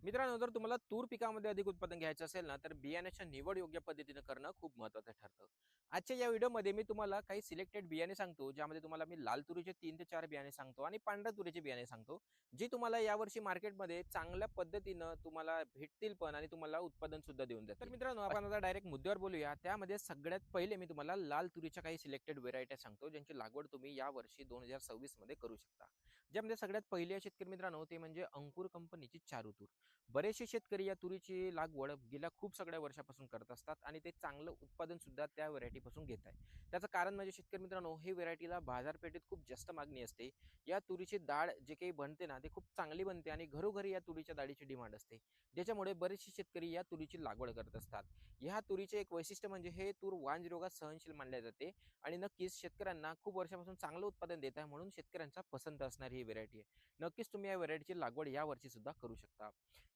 मित्रांनो, जर तुम्हाला तूर पिकामध्ये अधिक उत्पादन घ्यायचं असेल ना, तर बियाण्याच्या निवड योग्य पद्धतीने करणं खूप महत्त्वाचं ठरतं. आजच्या या व्हिडिओमध्ये मी तुम्हाला काही सिलेक्टेड बियाणे सांगतो, ज्यामध्ये तुम्हाला मी लाल तुरीचे 3 ते 4 बियाणे सांगतो आणि पांढऱ्या तुरीचे बियाणे सांगतो, जी तुम्हाला यावर्षी मार्केटमध्ये चांगल्या पद्धतीनं तुम्हाला भेटतील पण आणि तुम्हाला उत्पादन सुद्धा देऊन तर जातील. मित्रांनो, आपण आपण आता डायरेक्ट मुद्द्यावर बोलूया. त्यामध्ये सगळ्यात पहिले मी तुम्हाला लाल तुरीच्या काही सिलेक्टेड व्हेरायटी सांगतो, ज्यांची लागवड तुम्ही यावर्षी 2026 मध्ये करू शकता. ज्यामध्ये सगळ्यात पहिले शेतकरी मित्रांनो, ते म्हणजे अंकुर कंपनीची चारू तूर. बरेचसे शेतकरी या तुरीची लागवड गेल्या खूप सगळ्या वर्षापासून करत असतात आणि ते चांगलं उत्पादन सुद्धा त्या व्हरायटीपासून घेत आहे. त्याचं कारण म्हणजे शेतकरी मित्रांनो, ही व्हरायटीला बाजारपेठेत खूप जास्त मागणी असते. या तुरीची डाळ जे काही बनते ना, ते खूप चांगली बनते आणि घरोघरी या तुरीच्या डाळीची डिमांड असते. ज्याच्यामुळे बरेचसे शेतकरी या तुरीची लागवड करत असतात. ह्या तुरीचे एक वैशिष्ट्य म्हणजे हे तूर वांज रोगात सहनशील मानले जाते आणि नक्कीच शेतकऱ्यांना खूप वर्षापासून चांगलं उत्पादन देत आहे, म्हणून शेतकऱ्यांचा पसंत असणारी ही व्हरायटी आहे. नक्कीच तुम्ही या व्हरायटीची लागवड या वर्षी सुद्धा करू शकता.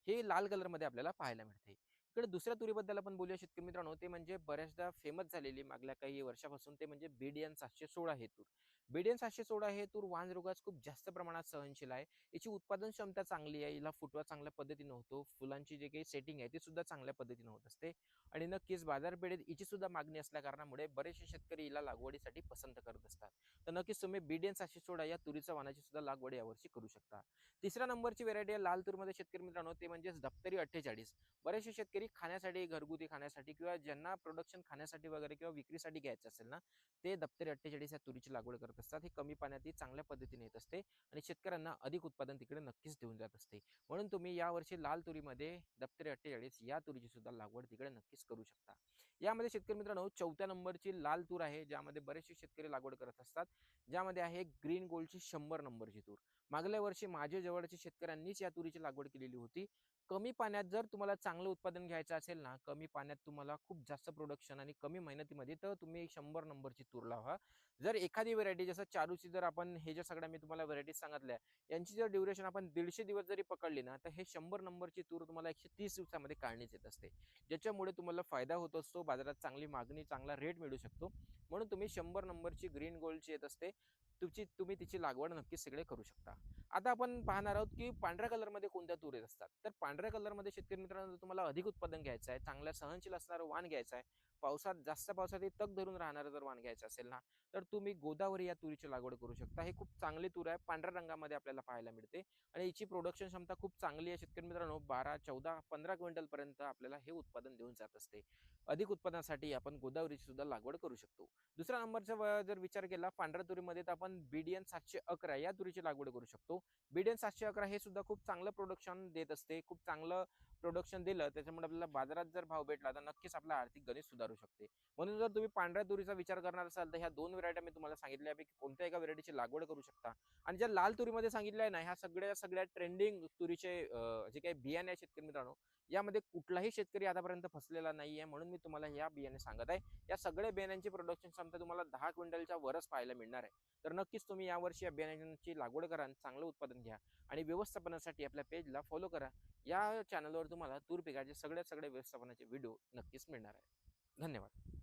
हे लाल कलरमध्ये आपल्याला पाहायला मिळते. इकडे दुसऱ्या तुरीबद्दल आपण बोलूया शेतकरी मित्रांनो, ते म्हणजे बऱ्याचदा फेमस झालेली मागल्या काही वर्षापासून, ते म्हणजे बीडीएन 716 हे तूर. बीडीएन 716 हे तूर वांज रोगास खूप जास्त प्रमाणात सहनशील आहे. याची उत्पादन क्षमता चांगली आहे. हिला फुटवा चांगल्या पद्धतीने होतो. फुलांची जे काही सेटिंग आहे ती सुद्धा चांगल्या पद्धतीने होत असते आणि नक्कीच बाजारपेठेत हिची सुद्धा मागणी असल्या कारणामुळे बरेचसे शेतकरी हिला लागवडीसाठी पसंत करत असतात. तर नक्कीच तुम्ही बीडीएन 716 या तुरीच्या वाणाची सुद्धा लागवड यावर्षी करू शकता. तिसऱ्या नंबरची व्हेरायटी आहे लाल तूरमध्ये शेतकरी मित्रांनो, ते म्हणजे दप्तरी 48. बरेचसे शेतकरी खाण्यासाठी, घरगुती खाण्यासाठी किंवा ज्यांना प्रोडक्शन खाण्यासाठी वगैरे किंवा विक्रीसाठी घ्यायचं असेल ना, ते दप्तरी 48 या तुरीची लागवड करत असतात. हे कमी पाण्यात चांगल्या पद्धतीने येत असते आणि शेतकऱ्यांना अधिक उत्पादन तिकडे नक्कीच देऊन जात असते. म्हणून तुम्ही यावर्षी लाल तुरीमध्ये दप्तरी 48 या तुरीची सुद्धा लागवड तिकडे नक्कीच करू शकता. यामध्ये शेतकरी मित्रांनो, चौथ्या नंबरची लाल तूर आहे, ज्यामध्ये बरेचसे शेतकरी लागवड करत असतात. ज्यामध्ये आहे ग्रीन गोल्डची 100 नंबरची तूर. मागल्या वर्षी माझ्या जवळच्या शेतकऱ्यांनीच या तुरीची लागवड केलेली होती. कमी पाण्यात जर तुम्हाला चांगलं उत्पादन घ्यायचं असेल ना, कमी पाण्यात तुम्हाला खूप जास्त प्रोडक्शन आणि कमी मेहनतीमध्ये, तर तुम्ही 100 नंबरची तूर लावा. जर एखादी व्हरायटी जसं चारूची, जर आपण हे ज्या सगळ्या मी तुम्हाला व्हरायटीज सांगितल्या, यांची जर ड्युरेशन आपण 150 दिवस जरी पकडली ना, तर हे 100 नंबरची तूर तुम्हाला 130 दिवसामध्ये काढणीच येत असते. ज्याच्यामुळे तुम्हाला फायदा होत असतो, बाजारात चांगली मागणी, चांगला रेट मिळू शकतो. म्हणून तुम्ही 100 नंबरची ग्रीन गोल्डची येत असते, तुम्ही तिची लागवड नक्कीच सगळे करू शकता. आता आपण पाहणार आहोत की पांढऱ्या कलरमध्ये कोणत्या तूर येत असतात. तर पांढऱ्या कलरमध्ये शेतकरी मित्रांनो, तुम्हाला अधिक उत्पादन घ्यायचं आहे, चांगल्या सहनशील असणारं वाण घ्यायचं आहे, जास्त पावसात तग धरून राहणारं जर वाण घ्यायचं असेल ना, तर तुम्ही गोदावरी या तुरीची लागवड करू शकता. ही खूप चांगली तूर आहे, पांढऱ्या रंगामध्ये आपल्याला पाहायला मिळते आणि हिची प्रोडक्शन क्षमता खूप चांगली आहे. शेतकरी मित्रांनो, 12, 14, 15 क्विंटल पर्यंत आपल्याला हे उत्पादन देऊन जात असते. अधिक उत्पादनासाठी आपण गोदावरीची सुद्धा लागवड करू शकतो. दुसऱ्या नंबरचा जर विचार केला पांढऱ्या तुरीमध्ये, तर आपण बीडीएन 711 या तुरीची लागवड करू शकतो. बीडीएन 711 हे सुद्धा खूप चांगलं प्रोडक्शन देत असते. खूप चांगलं प्रोडक्शन दिलं, त्याच्यामुळे आपल्याला बाजारात जर भाव भेटला, तर नक्कीच आपलं आर्थिक गणित सुधारू शकते. म्हणून जर तुम्ही पांढऱ्या तुरीचा विचार करणार असाल, तर ह्या 2 व्हरायटी मी तुम्हाला सांगितल्यापैकी कोणत्या एका व्हरायटीची लागवड करू शकता. आणि ज्या लाल तुरीमध्ये सांगितल्या आहे ना, ह्या सगळ्या ट्रेंडिंग तुरीचे जे काही बियाणे आहेत शेतकरी मित्रांनो, यामध्ये कुठलाही शेतकरी आतापर्यंत फसलेला नाहीये, म्हणून मी तुम्हाला या बियाणे सांगत आहे. या सगळ्या बियाण्यांची प्रोडक्शन क्षमता तुम्हाला 10 क्विंटलच्या वरच पाहायला मिळणार आहे. तर नक्कीच तुम्ही यावर्षी या बियाण्यांची लागवड करा आणि चांगलं उत्पादन घ्या आणि व्यवस्थापनासाठी आपल्या पेजला फॉलो करा. या चॅनलवर तुम्हाला तूर पिकाचे सगळे व्यवस्थापनाचे व्हिडिओ नक्कीच मिळणार आहे. धन्यवाद.